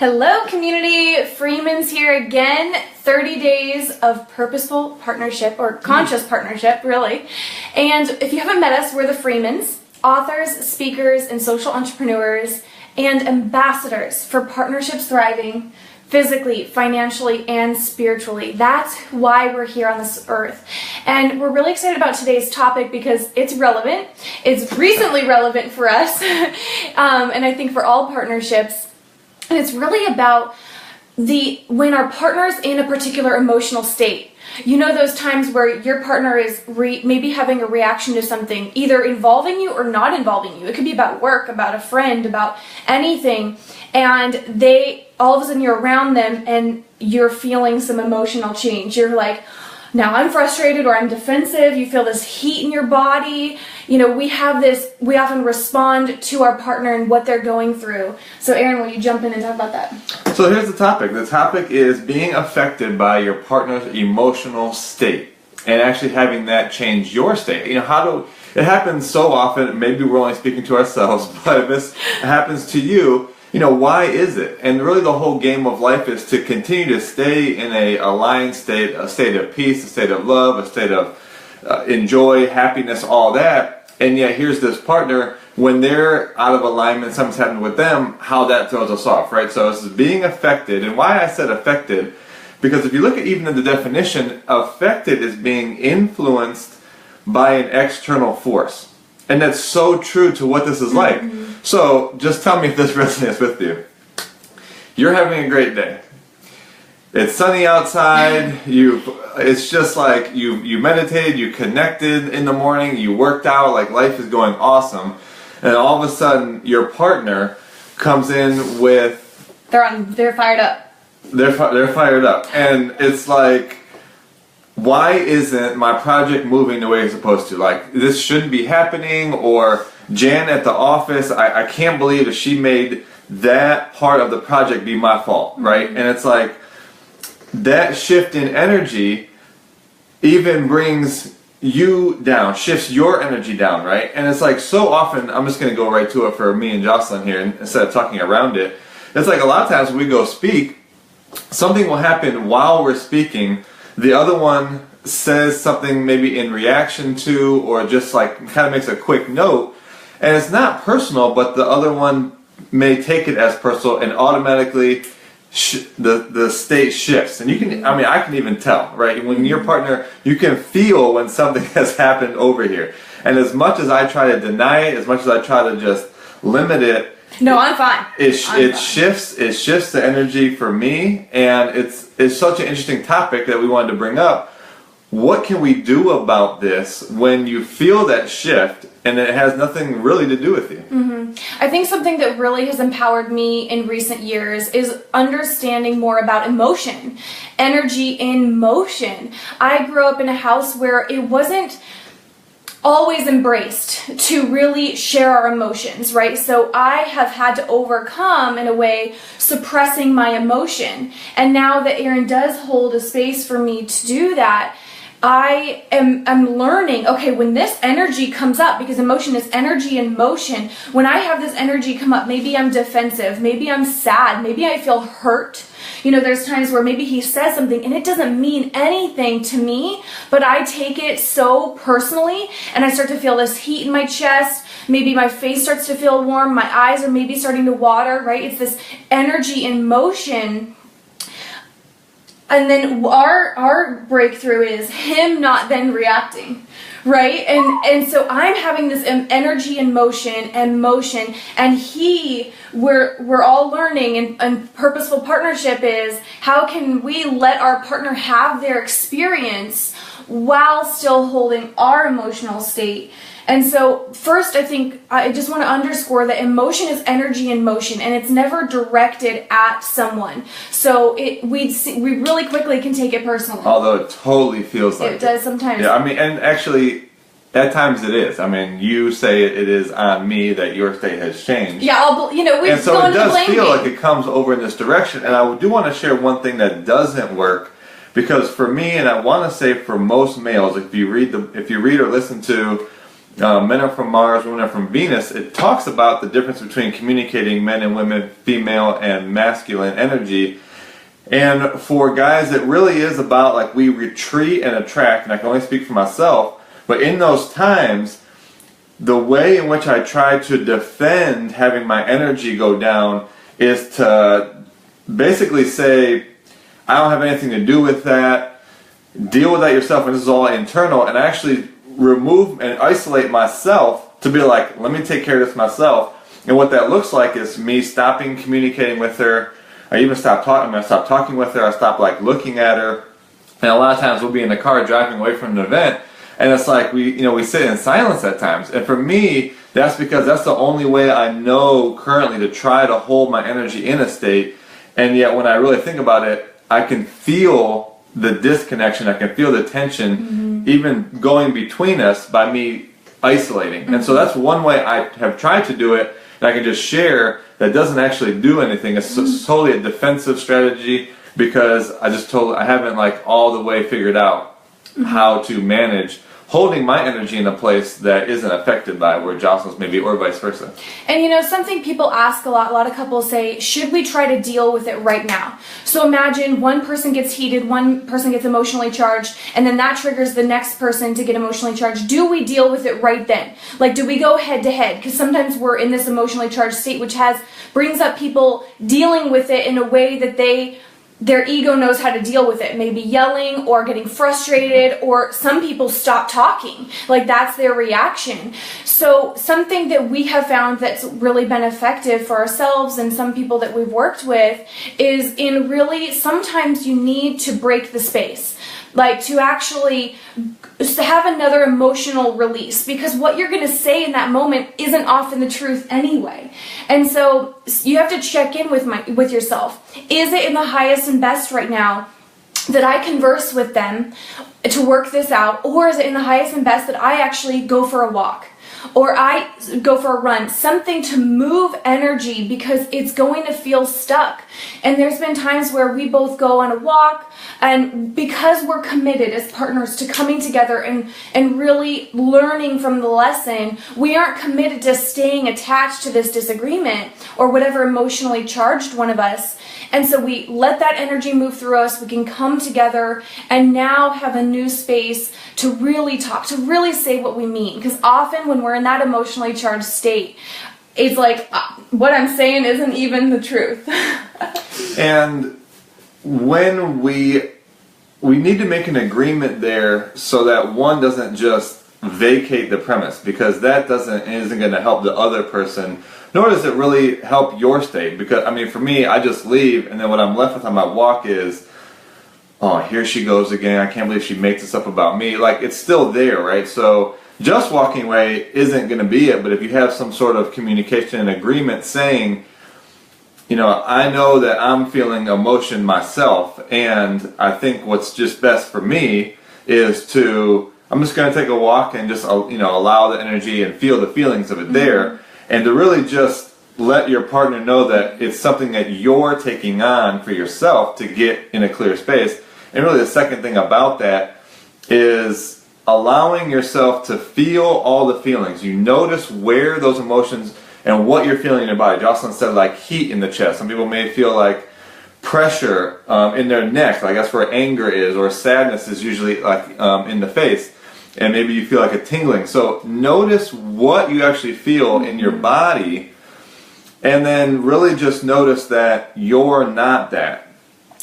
Hello community, Freeman's here again. 30 days of purposeful partnership, or conscious partnership really. And if you haven't met us, we're the Freemans, authors, speakers, and social entrepreneurs, and ambassadors for partnerships thriving physically, financially, and spiritually. That's why we're here on this earth. And we're really excited about today's topic because it's relevant. It's recently relevant for us, and I think for all partnerships. And it's really about when our partner's in a particular emotional state. You know those times where your partner is maybe having a reaction to something, either involving you or not involving you. It could be about work, about a friend, about anything. And all of a sudden you're around them and you're feeling some emotional change. You're like, now I'm frustrated or I'm defensive. You feel this heat in your body. You know, we often respond to our partner and what they're going through. So Aaron, will you jump in and talk about that? So here's the topic. The topic is being affected by your partner's emotional state and actually having that change your state. You know, it happens so often, maybe we're only speaking to ourselves, but if this happens to you, you know, why is it? And really the whole game of life is to continue to stay in a aligned state, a state of peace, a state of love, a state of enjoy, happiness, all that. And yet here's this partner, when they're out of alignment, something's happened with them, how that throws us off, right? So this is being affected. And why I said affected, because if you look at even in the definition, affected is being influenced by an external force. And that's so true to what this is like. So just tell me if this resonates with you. You're having a great day. It's sunny outside. It's just like you meditated, you connected in the morning, you worked out, like life is going awesome. And all of a sudden your partner comes in with They're fired up. They're fired up. And it's like, why isn't my project moving the way it's supposed to? Like, this shouldn't be happening. Or Jan at the office, I can't believe that she made that part of the project be my fault, right? And it's like, that shift in energy even brings you down, shifts your energy down, right? And it's like, so often, I'm just going to go right to it for me and Jocelyn here, instead of talking around it. It's like a lot of times when we go speak, something will happen while we're speaking. The other one says something maybe in reaction to, or just like kind of makes a quick note, and it's not personal, but the other one may take it as personal and automatically the state shifts. And I can even tell, right? When your partner, you can feel when something has happened over here. And as much as I try to deny it, as much as I try to just limit it, no, I'm fine. It shifts the energy for me, and it's such an interesting topic that we wanted to bring up. What can we do about this when you feel that shift and it has nothing really to do with you? I think something that really has empowered me in recent years is understanding more about emotion, energy in motion. I grew up in a house where it wasn't always embraced to really share our emotions, right? So I have had to overcome, in a way, suppressing my emotion. And now that Aaron does hold a space for me to do that, I'm learning, okay, when this energy comes up, because emotion is energy in motion, when I have this energy come up, maybe I'm defensive, maybe I'm sad, maybe I feel hurt. You know, there's times where maybe he says something and it doesn't mean anything to me, but I take it so personally and I start to feel this heat in my chest. Maybe my face starts to feel warm, my eyes are maybe starting to water, right? It's this energy in motion. And then our breakthrough is him not then reacting, right? And so I'm having this energy in motion, and we're all learning, and purposeful partnership is, how can we let our partner have their experience while still holding our emotional state? And so first, I think I just want to underscore that emotion is energy in motion, and it's never directed at someone. So we really quickly can take it personally. Although it totally feels like it does sometimes. Yeah, I mean, and actually, at times it is. I mean, you say it is on me that your state has changed. Yeah, and so it does feel like it comes over in this direction. And I do want to share one thing that doesn't work, because for me, and I want to say for most males, if you read or listen to Men Are From Mars, Women Are From Venus, it talks about the difference between communicating men and women, female and masculine energy. And for guys, it really is about like we retreat and attract, and I can only speak for myself, but in those times, the way in which I try to defend having my energy go down is to basically say, I don't have anything to do with that, deal with that yourself, and this is all internal, and actually remove and isolate myself to be like, let me take care of this myself. And what that looks like is me stopping communicating with her. I even stop talking. I stop talking with her. I stop like looking at her. And a lot of times we'll be in the car driving away from an event, and it's like we sit in silence at times. And for me, that's because that's the only way I know currently to try to hold my energy in a state. And yet when I really think about it, I can feel the disconnection. I can feel the tension even going between us by me isolating. And so that's one way I have tried to do it, and I can just share that doesn't actually do anything. It's totally a defensive strategy because I haven't like all the way figured out how to manage holding my energy in a place that isn't affected by where Jocelyn's maybe, or vice versa. And something people ask a lot of couples say, should we try to deal with it right now? So imagine one person gets heated, one person gets emotionally charged, and then that triggers the next person to get emotionally charged. Do we deal with it right then? Like, do we go head to head? Because sometimes we're in this emotionally charged state, which brings up people dealing with it in a way that their ego knows how to deal with it, maybe yelling or getting frustrated, or some people stop talking. Like, that's their reaction. So something that we have found that's really been effective for ourselves and some people that we've worked with is in really, sometimes you need to break the space. Like, to actually have another emotional release, because what you're going to say in that moment isn't often the truth anyway. And so you have to check in with yourself. Is it in the highest and best right now that I converse with them to work this out, or is it in the highest and best that I actually go for a walk? Or I go for a run, something to move energy, because it's going to feel stuck. And there's been times where we both go on a walk, and because we're committed as partners to coming together and really learning from the lesson, we aren't committed to staying attached to this disagreement or whatever emotionally charged one of us. And so we let that energy move through us. We can come together and now have a new space to really talk, to really say what we mean. Because often when we're in that emotionally charged state, it's like, what I'm saying isn't even the truth. And when we need to make an agreement there so that one doesn't just vacate the premise, because that isn't going to help the other person, nor does it really help your state. Because, I mean, for me, I just leave, and then what I'm left with on my walk is, oh, here she goes again. I can't believe she makes this up about me. Like, it's still there, right? So just walking away isn't going to be it. But if you have some sort of communication and agreement saying, I know that I'm feeling emotion myself, and I think what's just best for me is I'm just going to take a walk and just, allow the energy and feel the feelings of it there. And to really just let your partner know that it's something that you're taking on for yourself to get in a clear space. And really the second thing about that is allowing yourself to feel all the feelings. You notice where those emotions and what you're feeling in your body. Jocelyn said like heat in the chest. Some people may feel like pressure in their neck, like that's where anger is, or sadness is usually like in the face. And maybe you feel like a tingling. So notice what you actually feel in your body, and then really just notice that you're not that.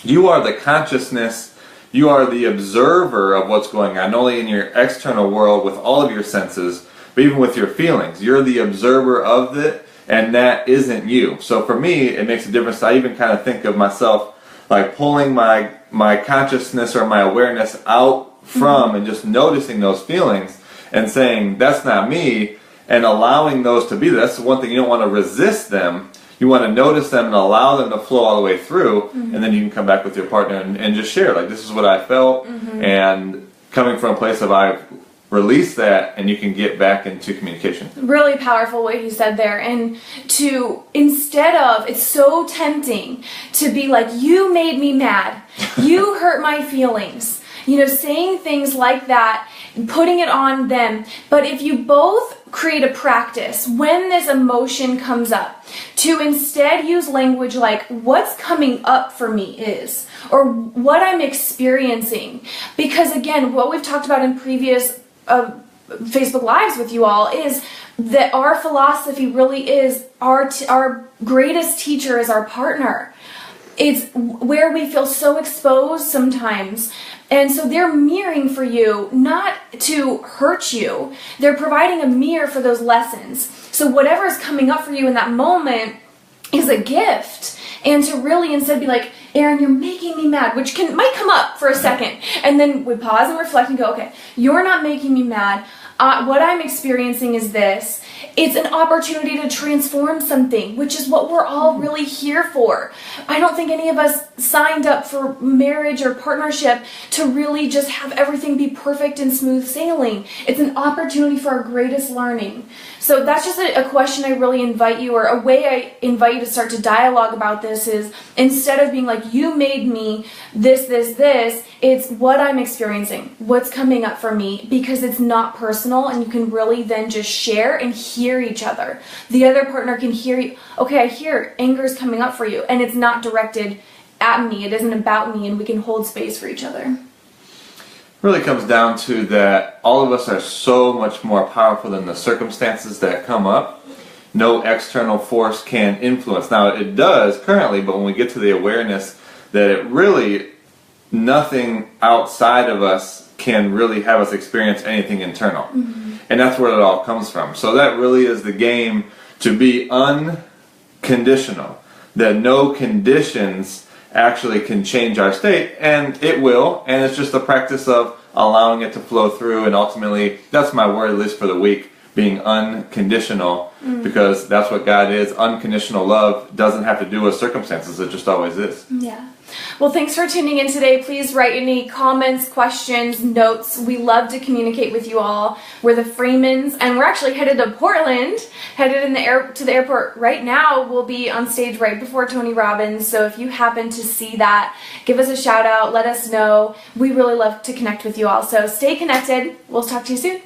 You are the consciousness, you are the observer of what's going on, not only in your external world with all of your senses, but even with your feelings. You're the observer of it, and that isn't you. So for me, it makes a difference. I even kind of think of myself like pulling my consciousness or my awareness out from and just noticing those feelings and saying that's not me, and allowing those to be there. That's the one thing. You don't want to resist them. You want to notice them and allow them to flow all the way through, and then you can come back with your partner and just share, like, this is what I felt, and coming from a place of I've released that, and you can get back into communication. Really powerful what you said there. And it's so tempting to be like, you made me mad, you hurt my feelings. Saying things like that putting it on them. But if you both create a practice when this emotion comes up to instead use language like what's coming up for me is, or what I'm experiencing. Because again, what we've talked about in previous Facebook Lives with you all is that our philosophy really is our greatest teacher is our partner. It's where we feel so exposed sometimes. And so they're mirroring for you, not to hurt you. They're providing a mirror for those lessons. So whatever is coming up for you in that moment is a gift. And to really instead be like, Aaron, you're making me mad, which might come up for a second. And then we pause and reflect and go, okay, you're not making me mad. What I'm experiencing is this. It's an opportunity to transform something, which is what we're all really here for. I don't think any of us signed up for marriage or partnership to really just have everything be perfect and smooth sailing. It's an opportunity for our greatest learning. So that's just a question I really invite you, or a way I invite you to start to dialogue about this is, instead of being like, you made me this, it's what I'm experiencing, what's coming up for me, because it's not personal, and you can really then just share and hear each other. The other partner can hear you. Okay, I hear anger is coming up for you, and it's not directed at me. It isn't about me, and we can hold space for each other. Really comes down to that all of us are so much more powerful than the circumstances that come up. No external force can influence. Now it does currently, but when we get to the awareness that it really, nothing outside of us can really have us experience anything internal. Mm-hmm. And that's where it all comes from. So that really is the game, to be unconditional. That no conditions actually can change our state, and it will, and it's just a practice of allowing it to flow through, and ultimately, that's my word list for the week, being unconditional, because that's what God is. Unconditional love doesn't have to do with circumstances, it just always is. Yeah. Well, thanks for tuning in today. Please write any comments, questions, notes. We love to communicate with you all. We're the Freemans, and we're actually headed to Portland, headed to the airport right now. We'll be on stage right before Tony Robbins, so if you happen to see that, give us a shout out, let us know. We really love to connect with you all, so stay connected. We'll talk to you soon.